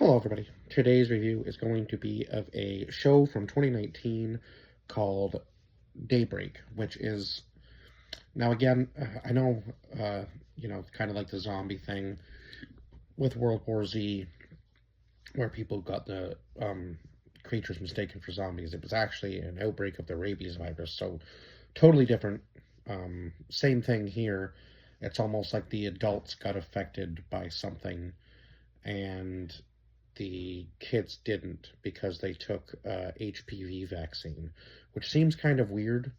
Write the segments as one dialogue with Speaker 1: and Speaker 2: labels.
Speaker 1: Hello, everybody. Today's review is going to be of a show from 2019 called Daybreak, which is now again, I know, kind of like the zombie thing with World War Z, where people got the creatures mistaken for zombies. It was actually an outbreak of the rabies virus, so totally different. Same thing here. It's almost like the adults got affected by something and the kids didn't because they took HPV vaccine, which seems kind of weird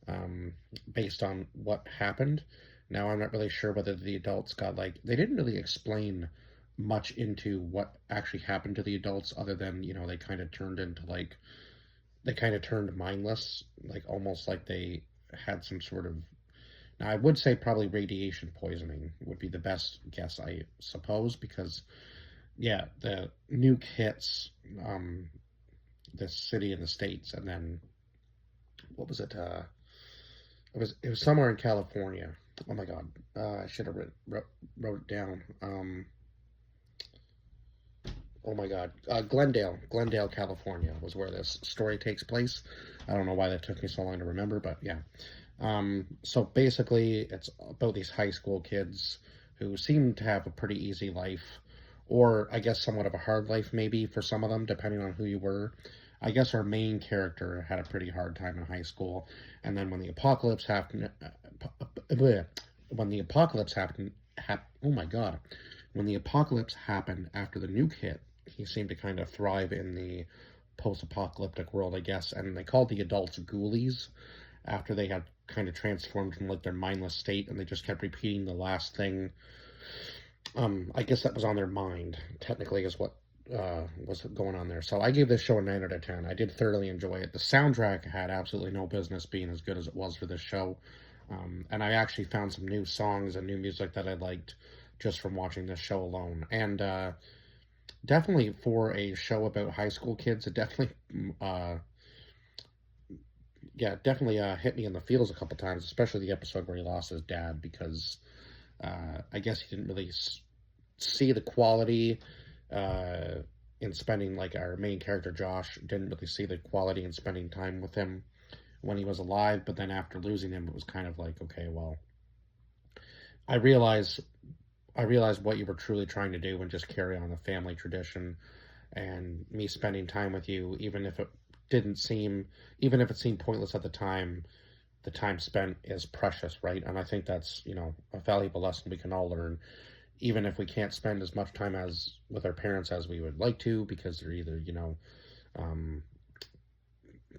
Speaker 1: um, based on what happened. Now, I'm not really sure whether the adults got they didn't really explain much into what actually happened to the adults other than, they kind of turned into they kind of turned mindless, like almost like they had some sort of. Now, I would say probably radiation poisoning would be the best guess, I suppose, because yeah, the nuke hits this city in the States, and then what was it? It was somewhere in California. Oh my God, I should have wrote it down. Oh my God, Glendale, California was where this story takes place. I don't know why that took me so long to remember, but yeah. So basically, it's about these high school kids who seem to have a pretty easy life, or I guess somewhat of a hard life, maybe for some of them, depending on who you were. I guess our main character had a pretty hard time in high school, and then when the apocalypse happened, when the apocalypse happened, oh my God, when the apocalypse happened after the nuke hit, he seemed to kind of thrive in the post-apocalyptic world, I guess, and they called the adults ghoulies after they had kind of transformed from like their mindless state and they just kept repeating the last thing. I guess that was on their mind, technically, is what was going on there. So I gave this show a 9 out of 10. I did thoroughly enjoy it. The soundtrack had absolutely no business being as good as it was for this show. And I actually found some new songs and new music that I liked just from watching this show alone. And definitely for a show about high school kids, it definitely hit me in the feels a couple times, especially the episode where he lost his dad, because I guess he didn't really see the quality in spending, like our main character Josh didn't really see the quality in spending time with him when he was alive, but then after losing him, it was kind of like, okay, well, I realize I realized what you were truly trying to do and just carry on the family tradition, and me spending time with you, didn't seem, even if it seemed pointless at the time spent is precious, right? And I think that's, a valuable lesson we can all learn, even if we can't spend as much time as with our parents as we would like to, because they're either, um,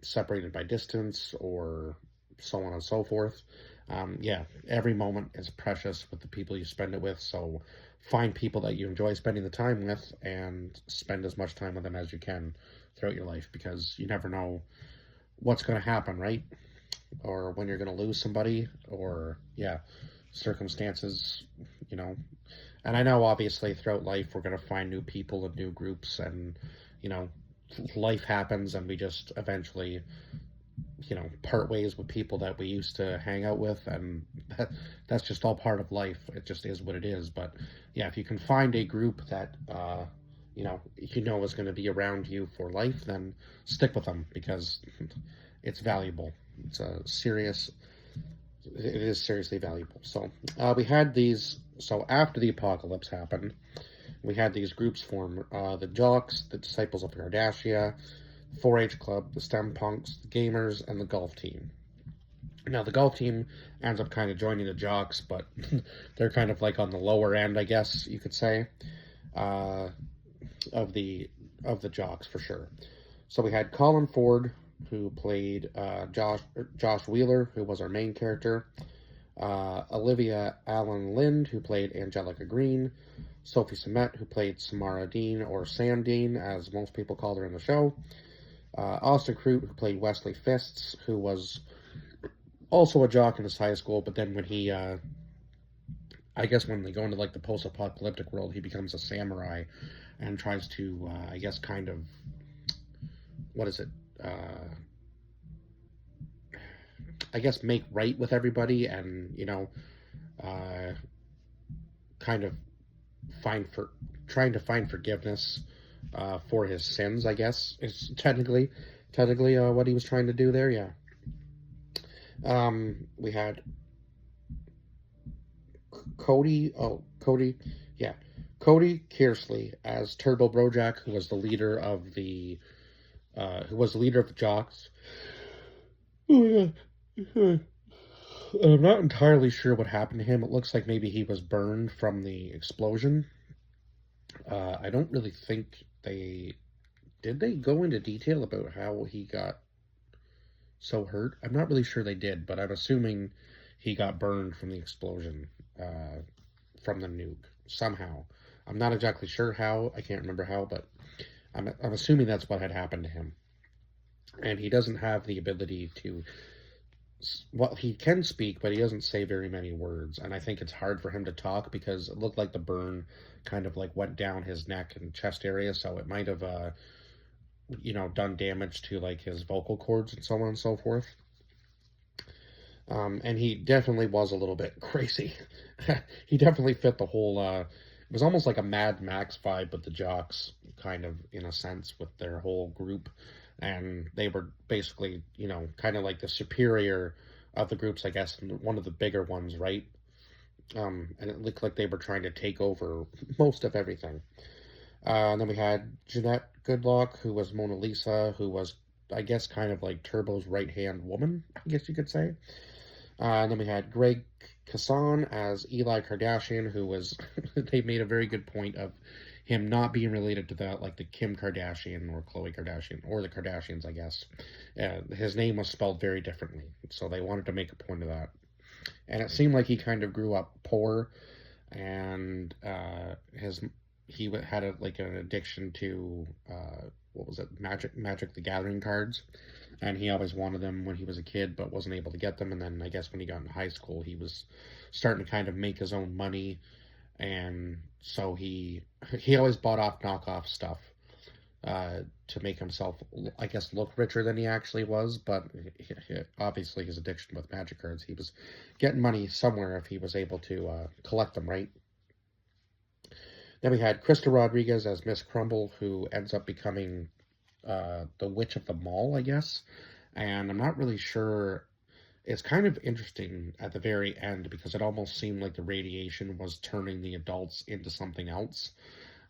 Speaker 1: separated by distance or so on and so forth. Yeah, every moment is precious with the people you spend it with. So find people that you enjoy spending the time with and spend as much time with them as you can throughout your life, because you never know what's going to happen, right? Or when you're going to lose somebody, or yeah, circumstances, you know. And I know obviously throughout life we're going to find new people and new groups, and you know, life happens and we just eventually, part ways with people that we used to hang out with, and that's just all part of life. It just is what it is. But yeah, if you can find a group that is going to be around you for life, then stick with them, because it's valuable. It's a serious. It is seriously valuable. So we had these. So after the apocalypse happened, we had these groups form: the Jocks, the Disciples of Kardashian, 4-H Club, the STEM Punks, the Gamers, and the Golf Team. Now, the Golf Team ends up kind of joining the Jocks, but they're kind of like on the lower end, I guess you could say, uh, of the Jocks for sure. So we had Colin Ford, who played Josh Wheeler, who was our main character. Olivia Allen Lind, who played Angelica Green. Sophie Sumet, who played Samara Dean, or Sam Dean, as most people called her in the show. Austin Crute, who played Wesley Fists, who was also a jock in his high school, but then when he, I guess when they go into like the post-apocalyptic world, he becomes a samurai and tries to, I guess, kind of, what is it? I guess make right with everybody, and kind of trying to find forgiveness for his sins, I guess, is technically what he was trying to do there. Yeah. We had Cody, yeah, Cody Kearsley as Turbo Brojack, who was the leader of the Jocks. Oh, yeah. I'm not entirely sure what happened to him. It looks like maybe he was burned from the explosion. I don't really think they go into detail about how he got so hurt. I'm not really sure they did, but I'm assuming he got burned from the explosion, from the nuke somehow. I'm not exactly sure how. I can't remember how, but I'm assuming that's what had happened to him. And he doesn't have the ability to. Well, he can speak, but he doesn't say very many words. And I think it's hard for him to talk because it looked like the burn kind of like went down his neck and chest area, so it might have done damage to like his vocal cords and so on and so forth. And he definitely was a little bit crazy. He definitely fit the whole. It was almost like a Mad Max vibe with the Jocks, kind of in a sense, with their whole group, and they were basically, kind of like the superior of the groups, I guess, and one of the bigger ones, right? And it looked like they were trying to take over most of everything. And then we had Jeanette Goodlock, who was Mona Lisa, who was, I guess, kind of like Turbo's right hand woman, I guess you could say. And then we had Greg Kassan as Eli Kardashian, who was, they made a very good point of him not being related to that, like the Kim Kardashian or Khloe Kardashian, or the Kardashians, I guess. His name was spelled very differently, so they wanted to make a point of that. And it seemed like he kind of grew up poor, and he had like an addiction to what was it, Magic the Gathering cards, and he always wanted them when he was a kid, but wasn't able to get them. And then I guess when he got in high school, he was starting to kind of make his own money, and so he always bought off knockoff stuff to make himself, I guess, look richer than he actually was. But obviously, his addiction with magic cards, he was getting money somewhere if he was able to collect them, right? Then we had Krista Rodriguez as Miss Crumble, who ends up becoming the Witch of the Mall, I guess. And I'm not really sure. It's kind of interesting at the very end because it almost seemed like the radiation was turning the adults into something else.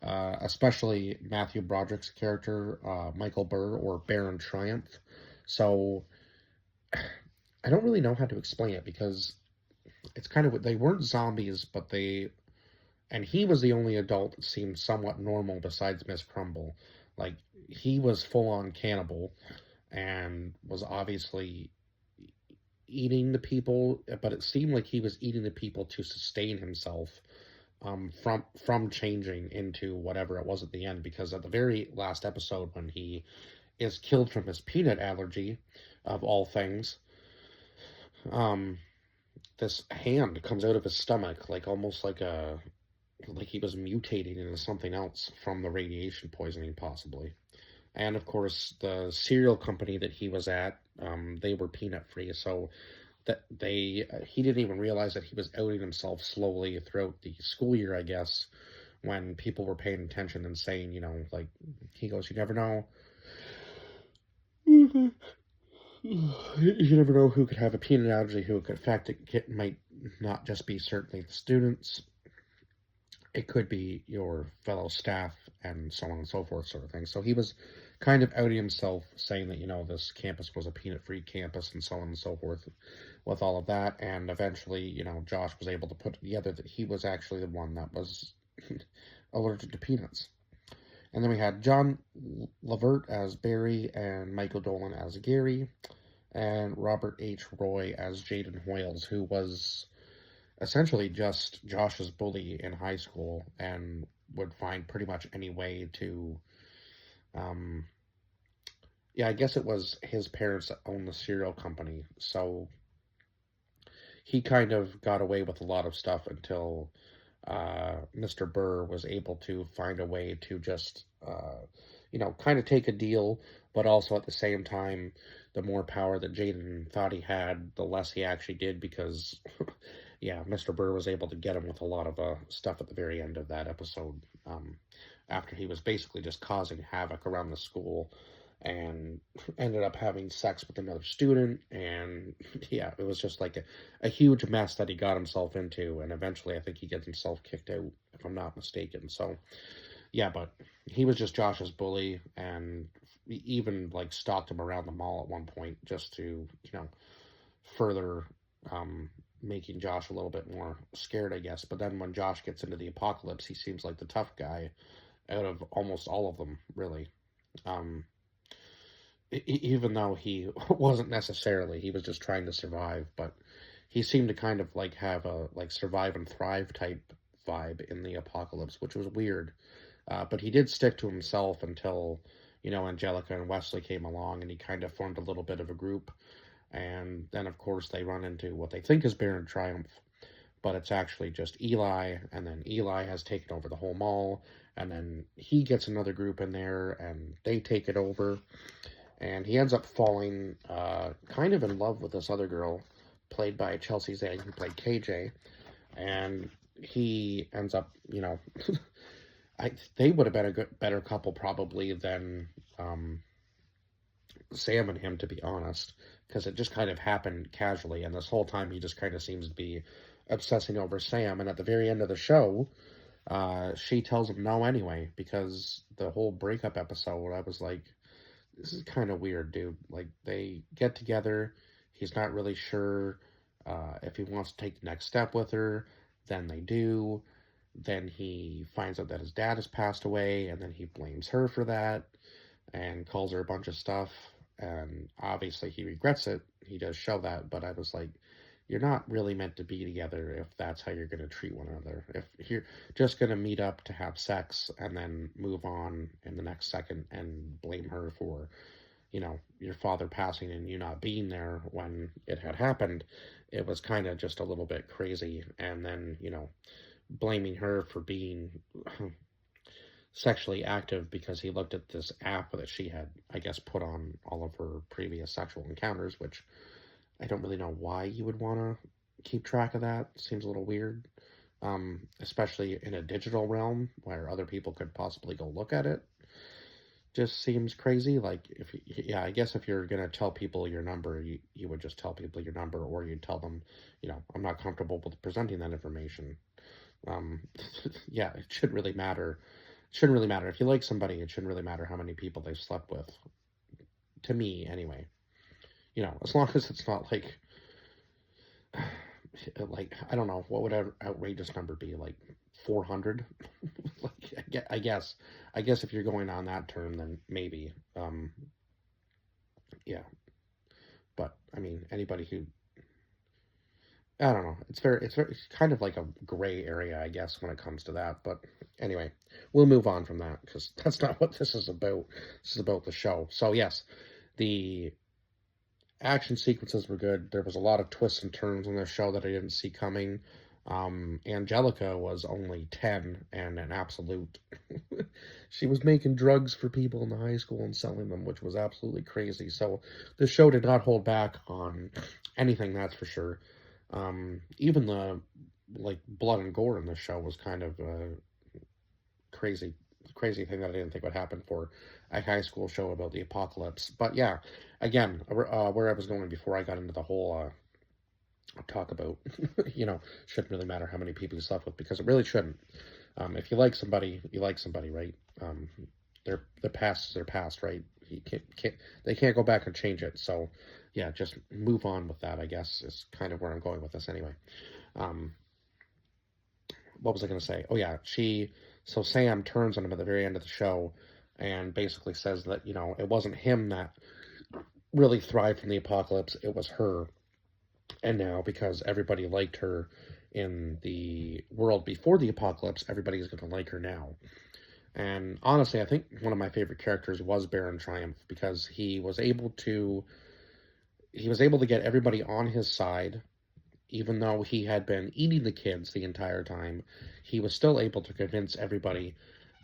Speaker 1: Especially Matthew Broderick's character, Michael Burr, or Baron Triumph. So I don't really know how to explain it because it's kind of, they weren't zombies, but and he was the only adult that seemed somewhat normal besides Miss Crumble. Like, he was full on cannibal and was obviously eating the people, but it seemed like he was eating the people to sustain himself, from changing into whatever it was at the end. Because at the very last episode, when he is killed from his peanut allergy, of all things, um, this hand comes out of his stomach, like almost like he was mutating into something else from the radiation poisoning, possibly. And of course, the cereal company that he was at, they were peanut free, so that he didn't even realize that he was outing himself slowly throughout the school year, I guess, when people were paying attention and saying, like, he goes, you never know. You never know who could have a peanut allergy, who could, in fact, it might not just be certainly the students, it could be your fellow staff, and so on and so forth, sort of thing. So he was kind of outing himself, saying that, this campus was a peanut-free campus, and so on and so forth, with all of that. And eventually, Josh was able to put together that he was actually the one that was allergic to peanuts. And then we had John Lavert as Barry, and Michael Dolan as Gary, and Robert H. Roy as Jaden Hoyles, who was essentially just Josh's bully in high school and would find pretty much any way to, I guess it was his parents that owned the cereal company, so he kind of got away with a lot of stuff until Mr. Burr was able to find a way to just, kind of take a deal, but also at the same time, the more power that Jaden thought he had, the less he actually did, because yeah, Mr. Burr was able to get him with a lot of stuff at the very end of that episode. after he was basically just causing havoc around the school and ended up having sex with another student. And yeah, it was just like a huge mess that he got himself into. And eventually, I think he gets himself kicked out, if I'm not mistaken. So yeah, but he was just Josh's bully, and even like stalked him around the mall at one point just to, further um, making Josh a little bit more scared, I guess. But then when Josh gets into the apocalypse, he seems like the tough guy out of almost all of them, really. Um, Even though he wasn't necessarily, he was just trying to survive, but he seemed to kind of like have a like survive and thrive type vibe in the apocalypse, which was weird. But he did stick to himself until, Angelica and Wesley came along, and he kind of formed a little bit of a group. And then, of course, they run into what they think is Baron Triumph, but it's actually just Eli. And then Eli has taken over the whole mall, and then he gets another group in there, and they take it over. And he ends up falling kind of in love with this other girl, played by Chelsea Zhang, who played KJ. And he ends up, they would have been a better couple probably than Sam and him, to be honest, because it just kind of happened casually, and this whole time he just kind of seems to be obsessing over Sam. And at the very end of the show, she tells him no anyway, because the whole breakup episode, I was like, this is kind of weird, dude. Like, they get together, he's not really sure if he wants to take the next step with her, then they do. Then he finds out that his dad has passed away, and then he blames her for that and calls her a bunch of stuff. And obviously, he regrets it. He does show that, but I was like, you're not really meant to be together if that's how you're going to treat one another. If you're just going to meet up to have sex and then move on in the next second and blame her for, your father passing and you not being there when it had happened, it was kind of just a little bit crazy. And then, blaming her for being sexually active because he looked at this app that she had, I guess, put on all of her previous sexual encounters, which I don't really know why you would want to keep track of that. Seems a little weird, especially in a digital realm where other people could possibly go look at it. Just seems crazy. Like, yeah, I guess if you're going to tell people your number, you would just tell people your number, or you'd tell them, I'm not comfortable with presenting that information. Um, yeah, it shouldn't really matter. It shouldn't really matter. If you like somebody, it shouldn't really matter how many people they've slept with. To me, anyway. As long as it's not like I don't know, what would an outrageous number be? Like 400? Like, I guess if you're going on that term, then maybe. Yeah, but I mean, anybody who I don't know. It's kind of like a gray area, I guess, when it comes to that. But anyway, we'll move on from that because that's not what this is about. This is about the show. So yes, the action sequences were good. There was a lot of twists and turns on this show that I didn't see coming. Angelica was only 10 and an absolute. She was making drugs for people in the high school and selling them, which was absolutely crazy. So the show did not hold back on anything, that's for sure. Even the like blood and gore in the show was kind of a crazy, crazy thing that I didn't think would happen for a high school show about the apocalypse. But yeah, again, where I was going before I got into the whole talk about, shouldn't really matter how many people you slept with, because it really shouldn't. If you like somebody, you like somebody, right? Their past is their past, right? You they can't go back and change it. So yeah, just move on with that, I guess, is kind of where I'm going with this anyway. Um, what was I going to say? Oh yeah, so Sam turns on him at the very end of the show and basically says that, it wasn't him that really thrived from the apocalypse, it was her. And now, because everybody liked her in the world before the apocalypse, everybody's going to like her now. And honestly, I think one of my favorite characters was Baron Triumph, because he was able to get everybody on his side. Even though he had been eating the kids the entire time, he was still able to convince everybody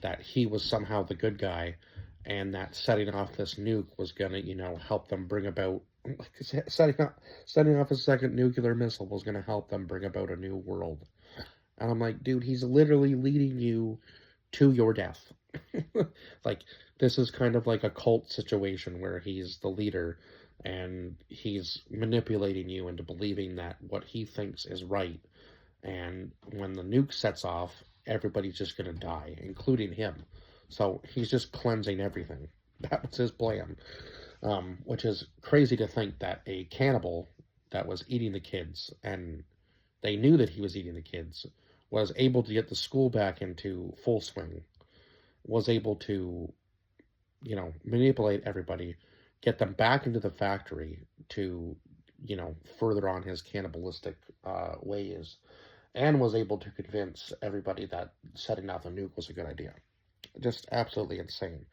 Speaker 1: that he was somehow the good guy, and that setting off this nuke was gonna, help them bring about, like, setting off a second nuclear missile was gonna help them bring about a new world. And I'm like, dude, he's literally leading you to your death. Like, this is kind of like a cult situation where he's the leader and he's manipulating you into believing that what he thinks is right. And when the nuke sets off, everybody's just going to die, including him. So he's just cleansing everything. That was his plan, which is crazy to think that a cannibal that was eating the kids, and they knew that he was eating the kids, was able to get the school back into full swing, was able to, manipulate everybody, get them back into the factory to, further on his cannibalistic ways, and was able to convince everybody that setting off the nuke was a good idea. Just absolutely insane.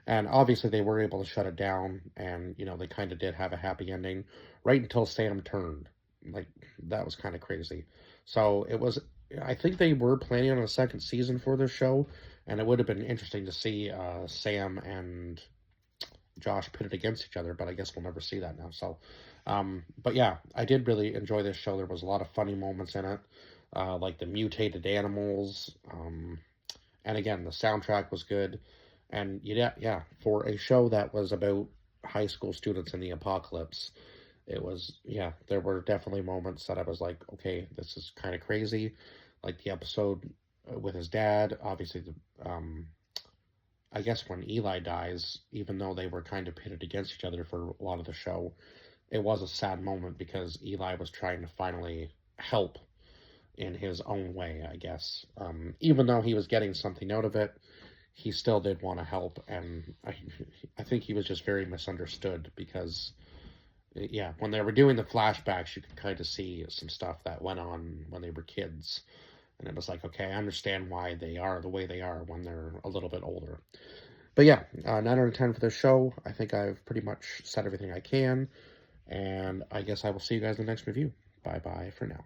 Speaker 1: And obviously, they were able to shut it down, and they kind of did have a happy ending, right until Sam turned. Like, that was kind of crazy. So it was. I think they were planning on a second season for this show, and it would have been interesting to see Sam and Josh pitted against each other, but I guess we'll never see that now. So, but yeah, I did really enjoy this show. There was a lot of funny moments in it, like the mutated animals, and again, the soundtrack was good. And yeah, for a show that was about high school students in the apocalypse, it was, yeah, there were definitely moments that I was like, okay, this is kind of crazy. Like the episode with his dad, obviously, I guess when Eli dies, even though they were kind of pitted against each other for a lot of the show, it was a sad moment because Eli was trying to finally help in his own way, I guess. Even though he was getting something out of it, he still did want to help, and I think he was just very misunderstood because, yeah, when they were doing the flashbacks, you could kind of see some stuff that went on when they were kids, and it was like, okay, I understand why they are the way they are when they're a little bit older. But yeah, 9 out of 10 for this show. I think I've pretty much said everything I can, and I guess I will see you guys in the next review. Bye-bye for now.